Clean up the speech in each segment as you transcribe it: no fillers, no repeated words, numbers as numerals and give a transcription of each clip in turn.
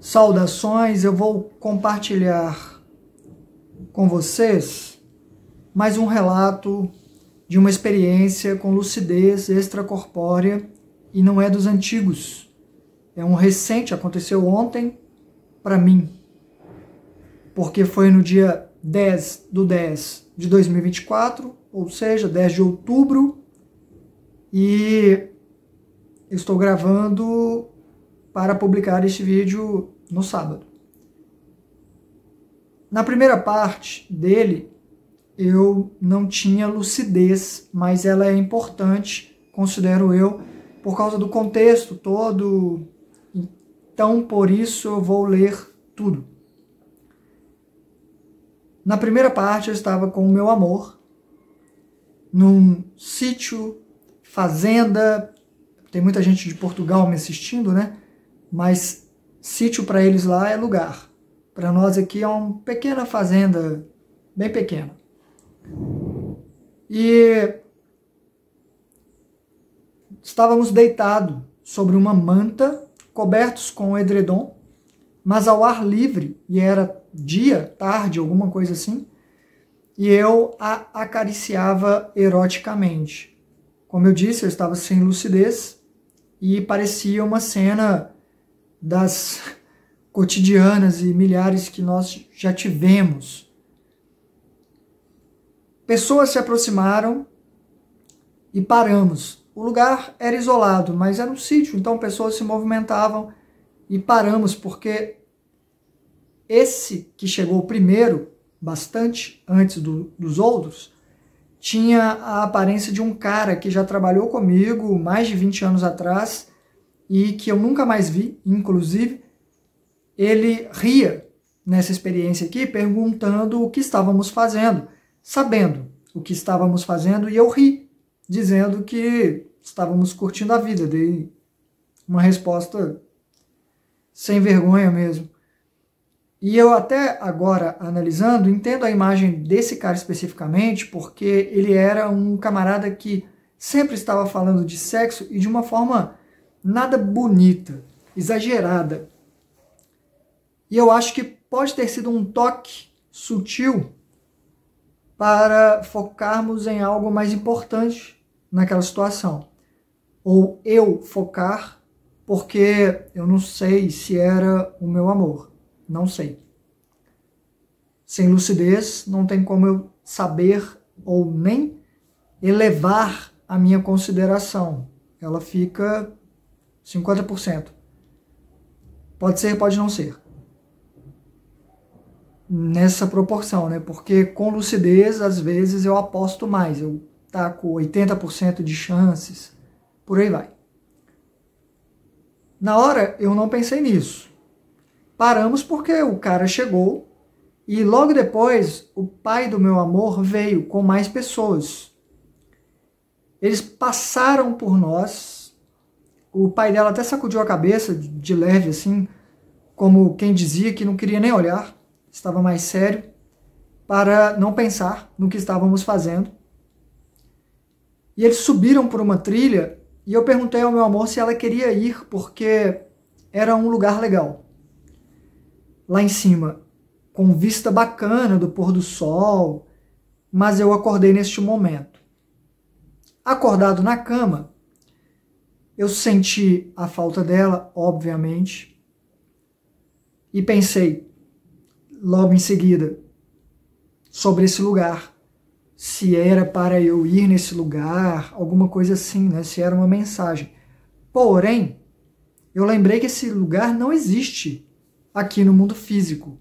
Saudações, eu vou compartilhar com vocês mais um relato de uma experiência com lucidez extracorpórea e não é dos antigos. É um recente, aconteceu ontem para mim, porque foi no dia 10/10 de 2024, ou seja, 10 de outubro, e estou gravando para publicar este vídeo no sábado. Na primeira parte dele, eu não tinha lucidez, mas ela é importante, considero eu, por causa do contexto todo. Então, por isso, eu vou ler tudo. Na primeira parte, eu estava com o meu amor, num sítio, fazenda. Tem muita gente de Portugal me assistindo, né? Mas sítio para eles lá é lugar. Para nós aqui é uma pequena fazenda, bem pequena. E estávamos deitados sobre uma manta, cobertos com um edredom, mas ao ar livre, e era dia, tarde, alguma coisa assim, e eu a acariciava eroticamente. Como eu disse, eu estava sem lucidez e parecia uma cena das cotidianas e milhares que nós já tivemos. Pessoas se aproximaram e paramos. O lugar era isolado, mas era um sítio, então pessoas se movimentavam e paramos, porque esse que chegou primeiro, bastante antes dos outros, tinha a aparência de um cara que já trabalhou comigo mais de 20 anos atrás e que eu nunca mais vi. Inclusive, ele ria nessa experiência aqui, perguntando o que estávamos fazendo, sabendo o que estávamos fazendo, e eu ri, dizendo que estávamos curtindo a vida. Dei uma resposta sem vergonha mesmo. E eu até agora, analisando, entendo a imagem desse cara especificamente, porque ele era um camarada que sempre estava falando de sexo e de uma forma nada bonita, exagerada. E eu acho que pode ter sido um toque sutil para focarmos em algo mais importante naquela situação. Ou eu focar, porque eu não sei se era o meu amor. Não sei. Sem lucidez, não tem como eu saber ou nem elevar a minha consideração. Ela fica 50%. Pode ser, pode não ser. Nessa proporção, né? Porque com lucidez, às vezes, eu aposto mais. Eu taco 80% de chances. Por aí vai. Na hora, eu não pensei nisso. Paramos porque o cara chegou e logo depois o pai do meu amor veio com mais pessoas. Eles passaram por nós. O pai dela até sacudiu a cabeça de leve assim, como quem dizia que não queria nem olhar, estava mais sério, para não pensar no que estávamos fazendo. E eles subiram por uma trilha e eu perguntei ao meu amor se ela queria ir, porque era um lugar legal. Lá em cima, com vista bacana do pôr do sol, mas eu acordei neste momento. Acordado na cama, eu senti a falta dela, obviamente, e pensei, logo em seguida, sobre esse lugar, se era para eu ir nesse lugar, alguma coisa assim, né? Se era uma mensagem. Porém, eu lembrei que esse lugar não existe aqui no mundo físico.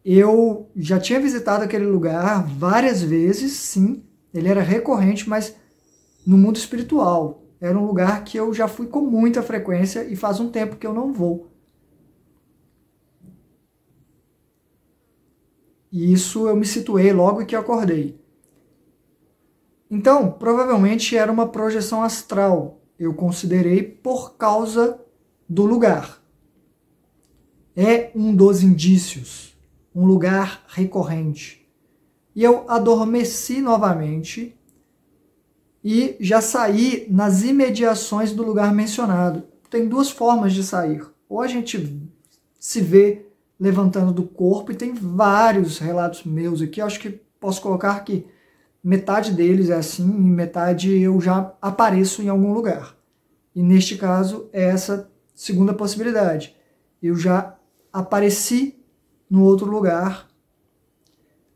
Eu já tinha visitado aquele lugar várias vezes, sim, ele era recorrente, mas no mundo espiritual. Era um lugar que eu já fui com muita frequência e faz um tempo que eu não vou. E isso eu me situei logo que acordei. Então, provavelmente era uma projeção astral, eu considerei, por causa do lugar. É um dos indícios, um lugar recorrente. E eu adormeci novamente e já saí nas imediações do lugar mencionado. Tem duas formas de sair. ou a gente se vê levantando do corpo, e tem vários relatos meus aqui, eu acho que posso colocar que metade deles é assim, e metade eu já apareço em algum lugar. E neste caso é essa segunda possibilidade. Eu já apareci no outro lugar,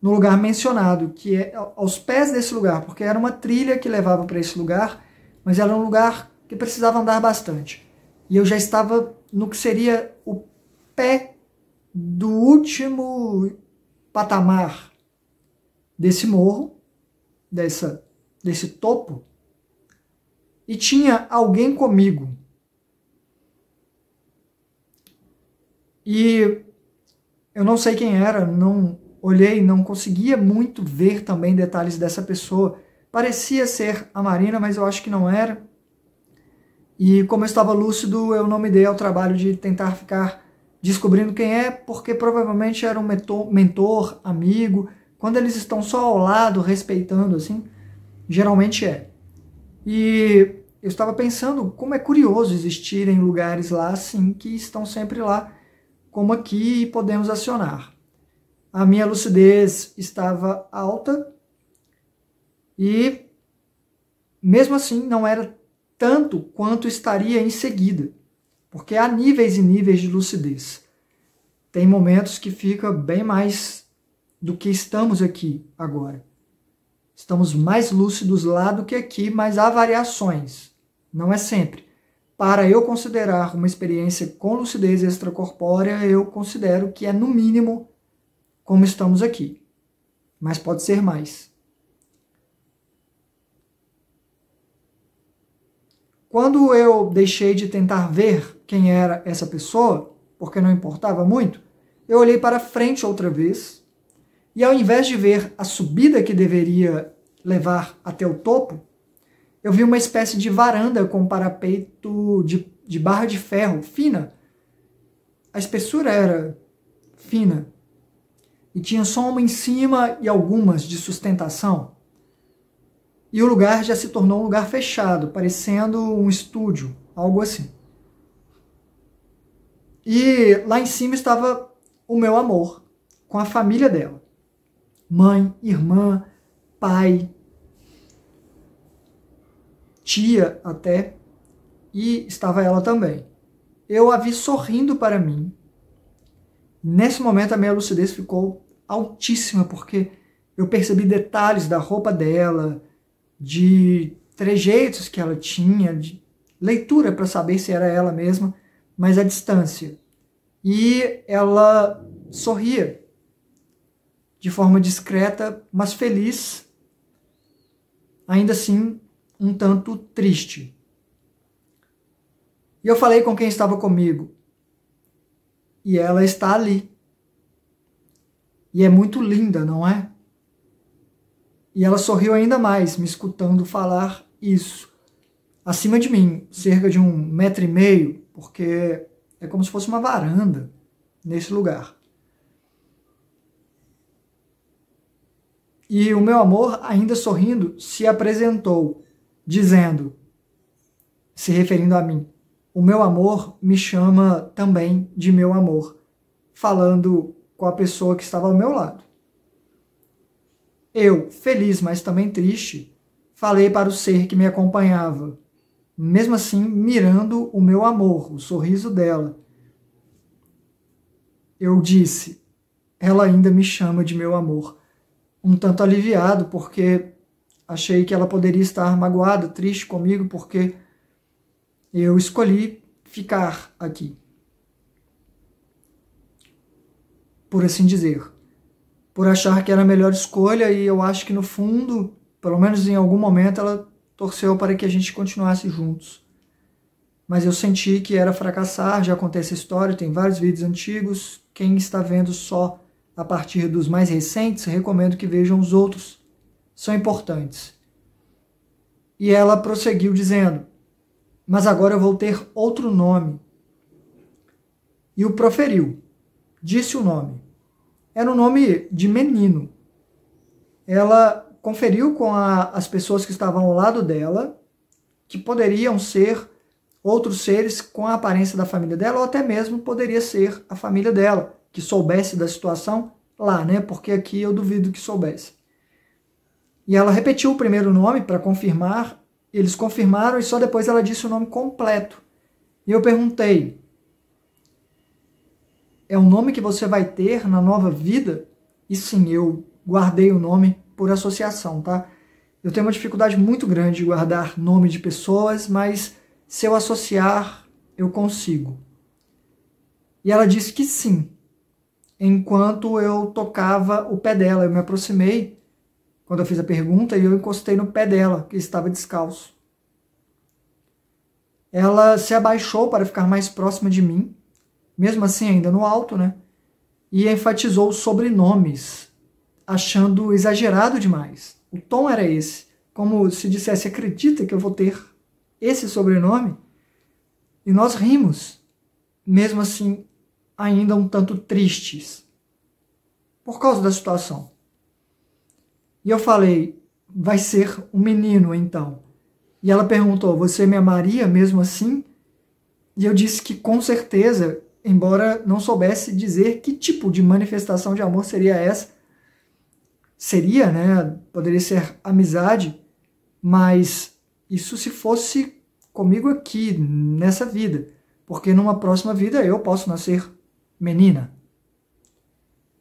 no lugar mencionado, que é aos pés desse lugar, porque era uma trilha que levava para esse lugar, mas era um lugar que precisava andar bastante. E eu já estava no que seria o pé do último patamar desse morro, desse topo, e tinha alguém comigo. E eu não sei quem era, não olhei, não conseguia muito ver também detalhes dessa pessoa. Parecia ser a Marina, mas eu acho que não era. E como eu estava lúcido, eu não me dei ao trabalho de tentar ficar descobrindo quem é, porque provavelmente era um mentor, amigo. Quando eles estão só ao lado, respeitando assim, geralmente é. E eu estava pensando como é curioso existirem lugares lá assim, que estão sempre lá, como aqui, e podemos acionar. A minha lucidez estava alta e mesmo assim não era tanto quanto estaria em seguida, porque há níveis e níveis de lucidez. Tem momentos que fica bem mais do que estamos aqui agora. Estamos mais lúcidos lá do que aqui, mas há variações. Não é sempre. Para eu considerar uma experiência com lucidez extracorpórea, eu considero que é no mínimo como estamos aqui. Mas pode ser mais. Quando eu deixei de tentar ver quem era essa pessoa, porque não importava muito, eu olhei para frente outra vez, e ao invés de ver a subida que deveria levar até o topo, eu vi uma espécie de varanda com parapeito de barra de ferro fina. A espessura era fina, e tinha só uma em cima e algumas de sustentação. E o lugar já se tornou um lugar fechado, parecendo um estúdio, algo assim. E lá em cima estava o meu amor, com a família dela. Mãe, irmã, pai, tia até, e estava ela também. Eu a vi sorrindo para mim. Nesse momento a minha lucidez ficou altíssima, porque eu percebi detalhes da roupa dela, de trejeitos que ela tinha, de leitura para saber se era ela mesma, mas à distância. E ela sorria de forma discreta, mas feliz, ainda assim um tanto triste. E eu falei com quem estava comigo, e ela está ali. E é muito linda, não é? E ela sorriu ainda mais, me escutando falar isso. Acima de mim, cerca de 1,5 metro, porque é como se fosse uma varanda nesse lugar. E o meu amor, ainda sorrindo, se apresentou, dizendo, se referindo a mim, o meu amor me chama também de meu amor, falando com a pessoa que estava ao meu lado. Eu, feliz, mas também triste, falei para o ser que me acompanhava, mesmo assim mirando o meu amor, o sorriso dela. Eu disse, ela ainda me chama de meu amor, um tanto aliviado, porque achei que ela poderia estar magoada, triste comigo, porque eu escolhi ficar aqui, por assim dizer. Por achar que era a melhor escolha, e eu acho que no fundo, pelo menos em algum momento, ela torceu para que a gente continuasse juntos. Mas eu senti que era fracassar, já contei essa história, tem vários vídeos antigos. Quem está vendo só a partir dos mais recentes, recomendo que vejam os outros, são importantes. E ela prosseguiu dizendo, mas agora eu vou ter outro nome. E o proferiu, disse o nome. Era um nome de menino. Ela conferiu com as pessoas que estavam ao lado dela, que poderiam ser outros seres com a aparência da família dela, ou até mesmo poderia ser a família dela, que soubesse da situação lá, né? Porque aqui eu duvido que soubesse. E ela repetiu o primeiro nome para confirmar, eles confirmaram e só depois ela disse o nome completo. E eu perguntei, é o nome que você vai ter na nova vida? E sim, eu guardei o nome por associação, tá? Eu tenho uma dificuldade muito grande de guardar nome de pessoas, mas se eu associar, eu consigo. E ela disse que sim, enquanto eu tocava o pé dela. Eu me aproximei, quando eu fiz a pergunta, e eu encostei no pé dela, que estava descalço. Ela se abaixou para ficar mais próxima de mim, mesmo assim ainda no alto, né? E enfatizou os sobrenomes, achando exagerado demais. O tom era esse, como se dissesse, acredita que eu vou ter esse sobrenome? E nós rimos, mesmo assim, ainda um tanto tristes, por causa da situação. E eu falei, vai ser um menino então. E ela perguntou, você me amaria mesmo assim? E eu disse que com certeza, embora não soubesse dizer que tipo de manifestação de amor seria essa. Seria, né? Poderia ser amizade, mas isso se fosse comigo aqui, nessa vida. Porque numa próxima vida eu posso nascer menina.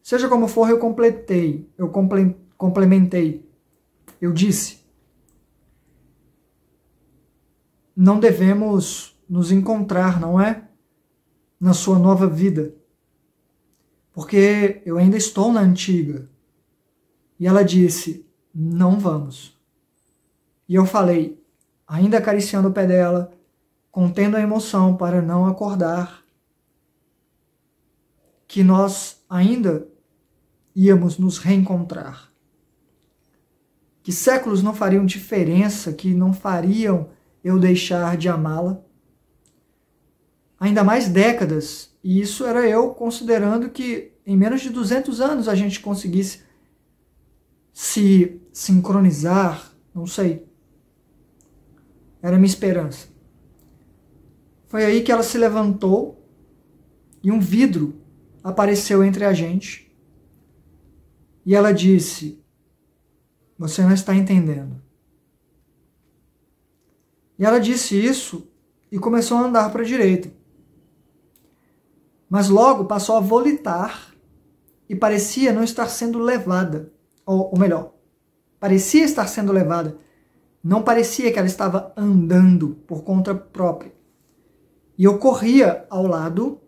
Seja como for, eu complementei. Eu disse, não devemos nos encontrar, não é? Na sua nova vida. Porque eu ainda estou na antiga. E ela disse, não vamos. E eu falei, ainda acariciando o pé dela, contendo a emoção para não acordar, que nós ainda íamos nos reencontrar. Que séculos não fariam diferença, que não fariam eu deixar de amá-la. Ainda mais décadas, e isso era eu considerando que em menos de 200 anos a gente conseguisse se sincronizar, não sei. Era a minha esperança. Foi aí que ela se levantou e um vidro apareceu entre a gente. E ela disse, você não está entendendo. E ela disse isso e começou a andar para a direita. Mas logo passou a volitar e parecia não estar sendo levada. Ou melhor, parecia estar sendo levada. Não parecia que ela estava andando por conta própria. E eu corria ao lado,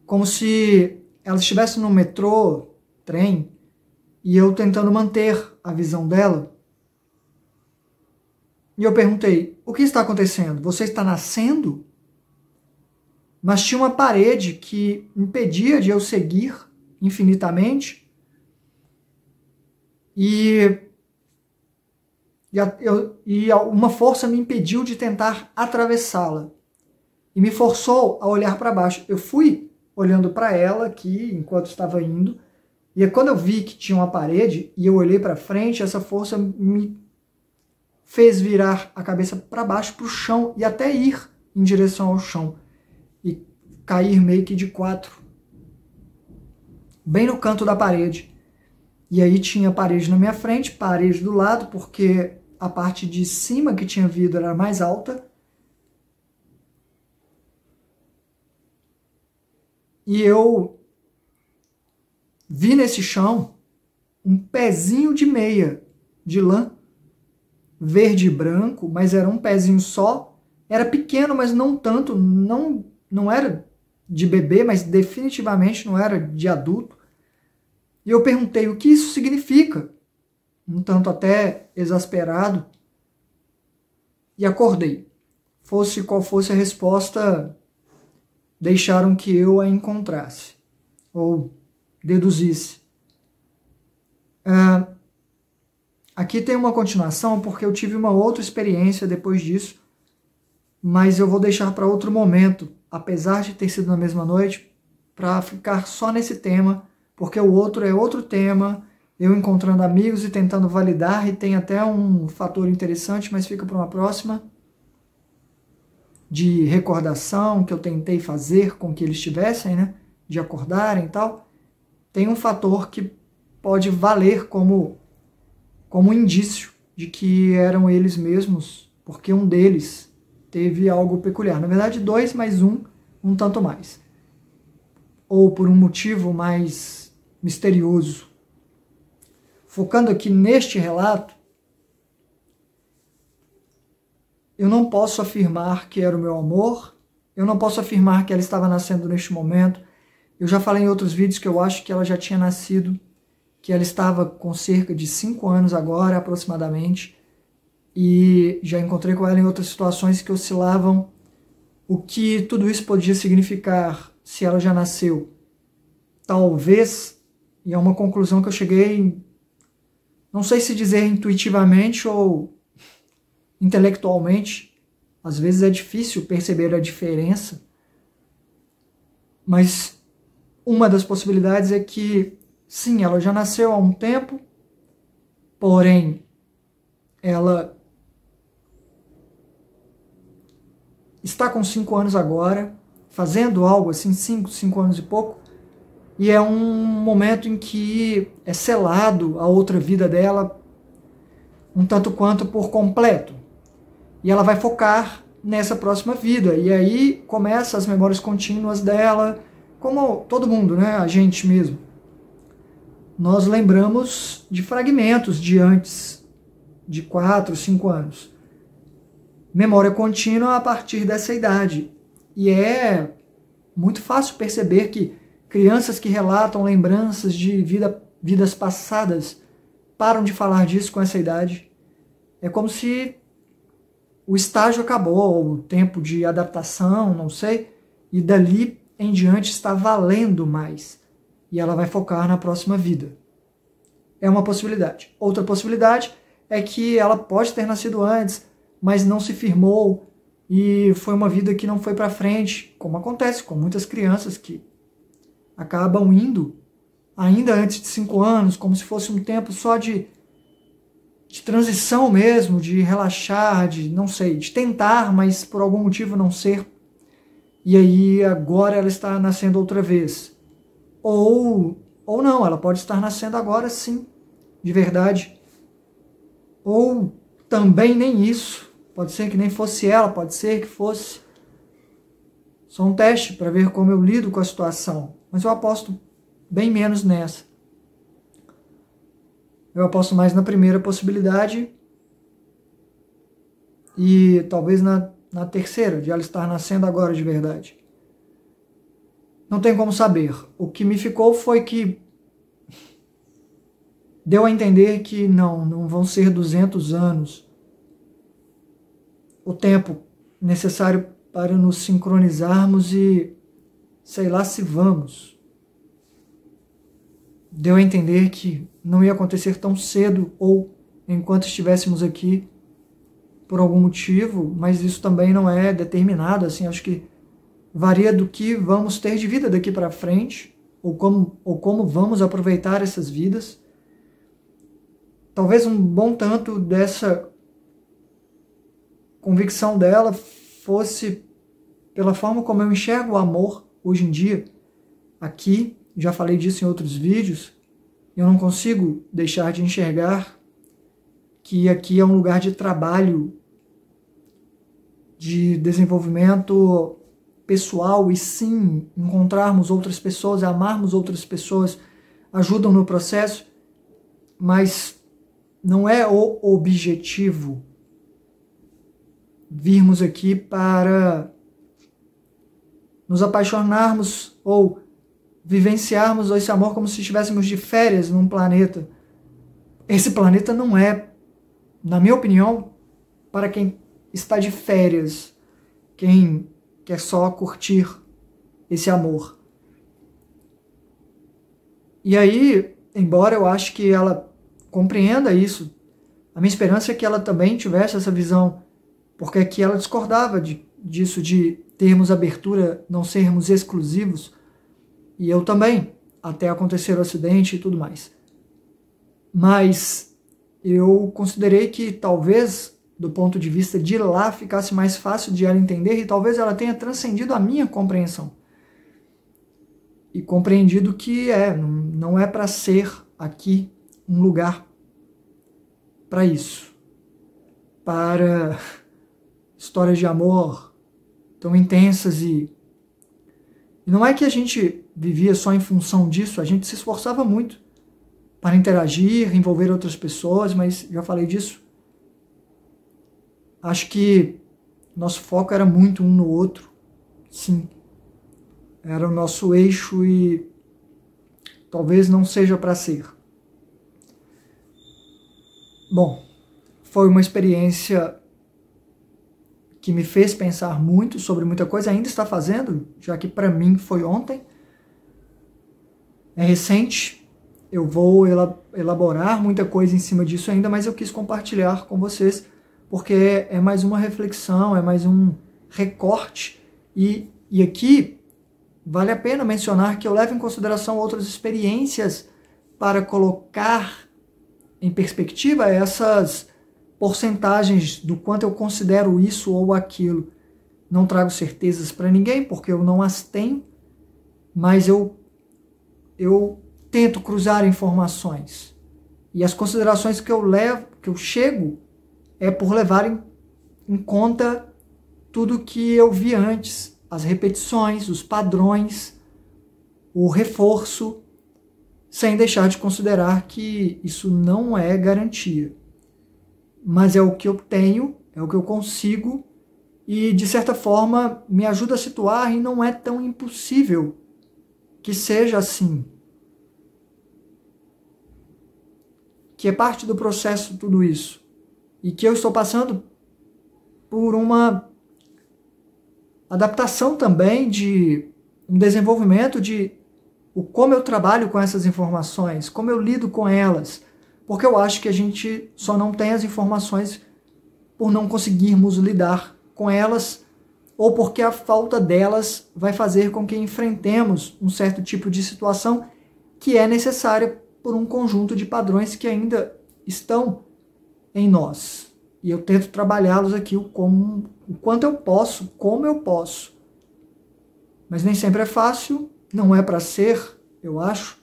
como se ela estivesse no metrô, trem, e eu tentando manter a visão dela. E eu perguntei, o que está acontecendo? Você está nascendo? Mas tinha uma parede que impedia de eu seguir infinitamente. E uma força me impediu de tentar atravessá-la. E me forçou a olhar para baixo. Eu fui olhando para ela aqui, enquanto estava indo. E quando eu vi que tinha uma parede, e eu olhei para frente, essa força me fez virar a cabeça para baixo, para o chão, e até ir em direção ao chão. E cair meio que de quatro. Bem no canto da parede. E aí tinha parede na minha frente, parede do lado, porque a parte de cima que tinha vidro era mais alta. E eu vi nesse chão um pezinho de meia de lã, verde e branco, mas era um pezinho só. Era pequeno, mas não tanto, não era de bebê, mas definitivamente não era de adulto. E eu perguntei o que isso significa, um tanto até exasperado, e acordei. Fosse qual fosse a resposta, deixaram que eu a encontrasse, ou deduzisse. Aqui tem uma continuação, porque eu tive uma outra experiência depois disso, mas eu vou deixar para outro momento, apesar de ter sido na mesma noite, para ficar só nesse tema, porque o outro é outro tema, eu encontrando amigos e tentando validar, e tem até um fator interessante, mas fica para uma próxima. de recordação que eu tentei fazer com que eles tivessem, né, de acordarem e tal, tem um fator que pode valer como indício de que eram eles mesmos, porque um deles teve algo peculiar. Na verdade, 2 mais um tanto mais. Ou por um motivo mais misterioso. Focando aqui neste relato, eu não posso afirmar que era o meu amor, eu não posso afirmar que ela estava nascendo neste momento. Eu já falei em outros vídeos que eu acho que ela já tinha nascido, que ela estava com cerca de 5 anos agora, aproximadamente, e já encontrei com ela em outras situações que oscilavam o que tudo isso podia significar se ela já nasceu. Talvez, e é uma conclusão que eu cheguei, não sei se dizer intuitivamente ou intelectualmente, às vezes é difícil perceber a diferença, mas uma das possibilidades é que, sim, ela já nasceu há um tempo, porém, ela está com 5 anos agora, fazendo algo assim, 5 anos e pouco, e é um momento em que é selado a outra vida dela, um tanto quanto por completo. E ela vai focar nessa próxima vida. E aí começa as memórias contínuas dela, como todo mundo, né? A gente mesmo. Nós lembramos de fragmentos de antes de 4, 5 anos. Memória contínua a partir dessa idade. E é muito fácil perceber que crianças que relatam lembranças de vidas passadas param de falar disso com essa idade. É como se o estágio acabou, o tempo de adaptação, não sei, e dali em diante está valendo mais. E ela vai focar na próxima vida. É uma possibilidade. Outra possibilidade é que ela pode ter nascido antes, mas não se firmou e foi uma vida que não foi para frente, como acontece com muitas crianças que acabam indo ainda antes de 5 anos, como se fosse um tempo só de transição mesmo, de relaxar, de não sei, de tentar, mas por algum motivo não ser. E aí agora ela está nascendo outra vez. Ou não, ela pode estar nascendo agora sim, de verdade. Ou também nem isso. Pode ser que nem fosse ela, pode ser que fosse só um teste para ver como eu lido com a situação. Mas eu aposto bem menos nessa. Eu aposto mais na primeira possibilidade e talvez na terceira, de ela estar nascendo agora de verdade. Não tem como saber. O que me ficou foi que deu a entender que não vão ser 200 anos o tempo necessário para nos sincronizarmos e sei lá se vamos. Deu a entender que não ia acontecer tão cedo ou enquanto estivéssemos aqui por algum motivo, mas isso também não é determinado, assim, acho que varia do que vamos ter de vida daqui para frente, ou como vamos aproveitar essas vidas. Talvez um bom tanto dessa convicção dela fosse pela forma como eu enxergo o amor hoje em dia, aqui. Já falei disso em outros vídeos. Eu não consigo deixar de enxergar que aqui é um lugar de trabalho, de desenvolvimento pessoal e sim, encontrarmos outras pessoas, amarmos outras pessoas, ajudam no processo, mas não é o objetivo virmos aqui para nos apaixonarmos ou vivenciarmos esse amor como se estivéssemos de férias num planeta. Esse planeta não é, na minha opinião, para quem está de férias, quem quer só curtir esse amor. E aí, embora eu ache que ela compreenda isso, a minha esperança é que ela também tivesse essa visão, porque aqui ela discordava disso de termos abertura, não sermos exclusivos. E eu também, até acontecer o acidente e tudo mais. Mas eu considerei que talvez do ponto de vista de lá ficasse mais fácil de ela entender e talvez ela tenha transcendido a minha compreensão. E compreendido que não é para ser aqui um lugar para isso. Para histórias de amor tão intensas e não é que a gente vivia só em função disso, a gente se esforçava muito para interagir, envolver outras pessoas, mas já falei disso. Acho que nosso foco era muito um no outro, sim. Era o nosso eixo e talvez não seja para ser. Bom, foi uma experiência que me fez pensar muito sobre muita coisa, ainda está fazendo, já que para mim foi ontem. É recente, eu vou elaborar muita coisa em cima disso ainda, mas eu quis compartilhar com vocês, porque é mais uma reflexão, é mais um recorte, e aqui vale a pena mencionar que eu levo em consideração outras experiências para colocar em perspectiva essas porcentagens do quanto eu considero isso ou aquilo. Não trago certezas para ninguém, porque eu não as tenho, mas eu tento cruzar informações. E as considerações que eu chego, é por levar em conta tudo que eu vi antes, as repetições, os padrões, o reforço, sem deixar de considerar que isso não é garantia. Mas é o que eu tenho, é o que eu consigo, e de certa forma me ajuda a situar, e não é tão impossível que seja assim. Que é parte do processo tudo isso. E que eu estou passando por uma adaptação também, de um desenvolvimento de como eu trabalho com essas informações, como eu lido com elas, porque eu acho que a gente só não tem as informações por não conseguirmos lidar com elas, ou porque a falta delas vai fazer com que enfrentemos um certo tipo de situação que é necessária por um conjunto de padrões que ainda estão em nós. E eu tento trabalhá-los aqui o quanto eu posso, como eu posso. Mas nem sempre é fácil, não é para ser, eu acho.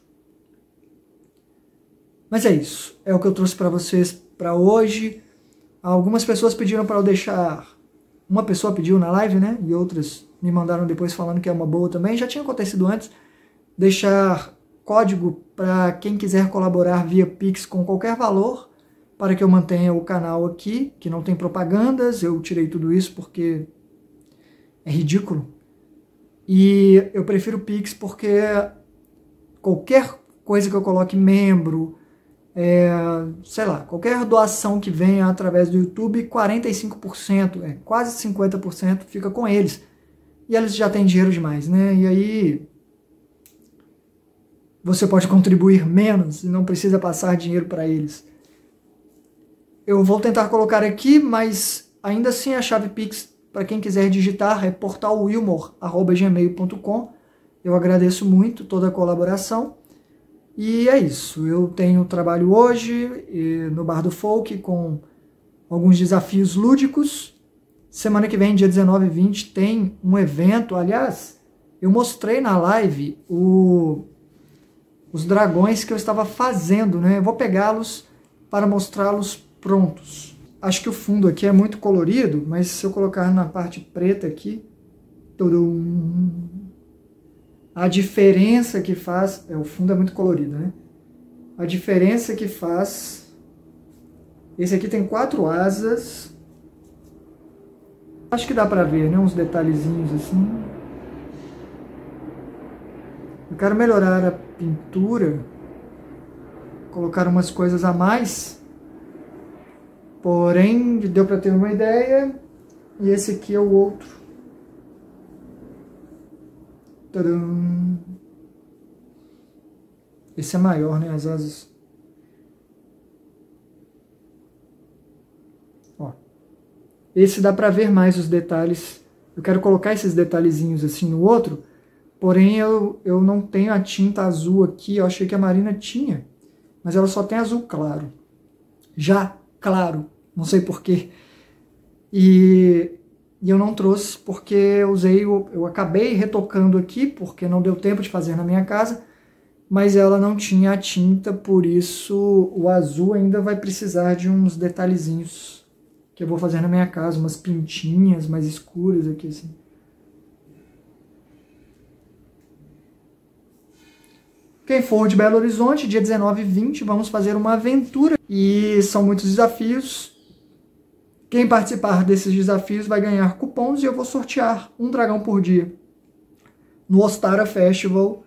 Mas é isso, é o que eu trouxe para vocês para hoje. Algumas pessoas pediram para eu deixar, uma pessoa pediu na live, né? E outras me mandaram depois falando que é uma boa também. Já tinha acontecido antes, deixar código para quem quiser colaborar via Pix com qualquer valor, para que eu mantenha o canal aqui, que não tem propagandas. Eu tirei tudo isso porque é ridículo. E eu prefiro Pix porque qualquer coisa que eu coloque membro, sei lá, qualquer doação que venha através do YouTube, 45%, quase 50% fica com eles. E eles já têm dinheiro demais, né? E aí você pode contribuir menos e não precisa passar dinheiro para eles. Eu vou tentar colocar aqui, mas ainda assim a chave Pix, para quem quiser digitar, é portalwilmor@gmail.com. Eu agradeço muito toda a colaboração. E é isso, eu tenho trabalho hoje no Bar do Folk com alguns desafios lúdicos. Semana que vem, dia 19 e 20, tem um evento. Aliás, eu mostrei na live os dragões que eu estava fazendo, né? Eu vou pegá-los para mostrá-los prontos. Acho que o fundo aqui é muito colorido, mas se eu colocar na parte preta aqui, a diferença que faz... o fundo é muito colorido, né? A diferença que faz... Esse aqui tem 4 asas. Acho que dá pra ver, né? Uns detalhezinhos assim. Eu quero melhorar a pintura. Colocar umas coisas a mais. Porém, deu pra ter uma ideia. E esse aqui é o outro. Tadam. Esse é maior, né? As asas. Ó. Esse dá pra ver mais os detalhes. Eu quero colocar esses detalhezinhos assim no outro. Porém, eu não tenho a tinta azul aqui. Eu achei que a Marina tinha. Mas ela só tem azul claro. Já claro. Não sei porquê. E eu não trouxe porque eu acabei retocando aqui, porque não deu tempo de fazer na minha casa, mas ela não tinha a tinta, por isso o azul ainda vai precisar de uns detalhezinhos que eu vou fazer na minha casa, umas pintinhas mais escuras aqui assim. Quem for de Belo Horizonte, dia 19 e 20, vamos fazer uma aventura. E são muitos desafios. Quem participar desses desafios vai ganhar cupons e eu vou sortear um dragão por dia no Ostara Festival,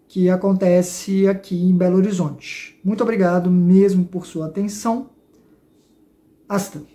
que acontece aqui em Belo Horizonte. Muito obrigado mesmo por sua atenção. Hasta!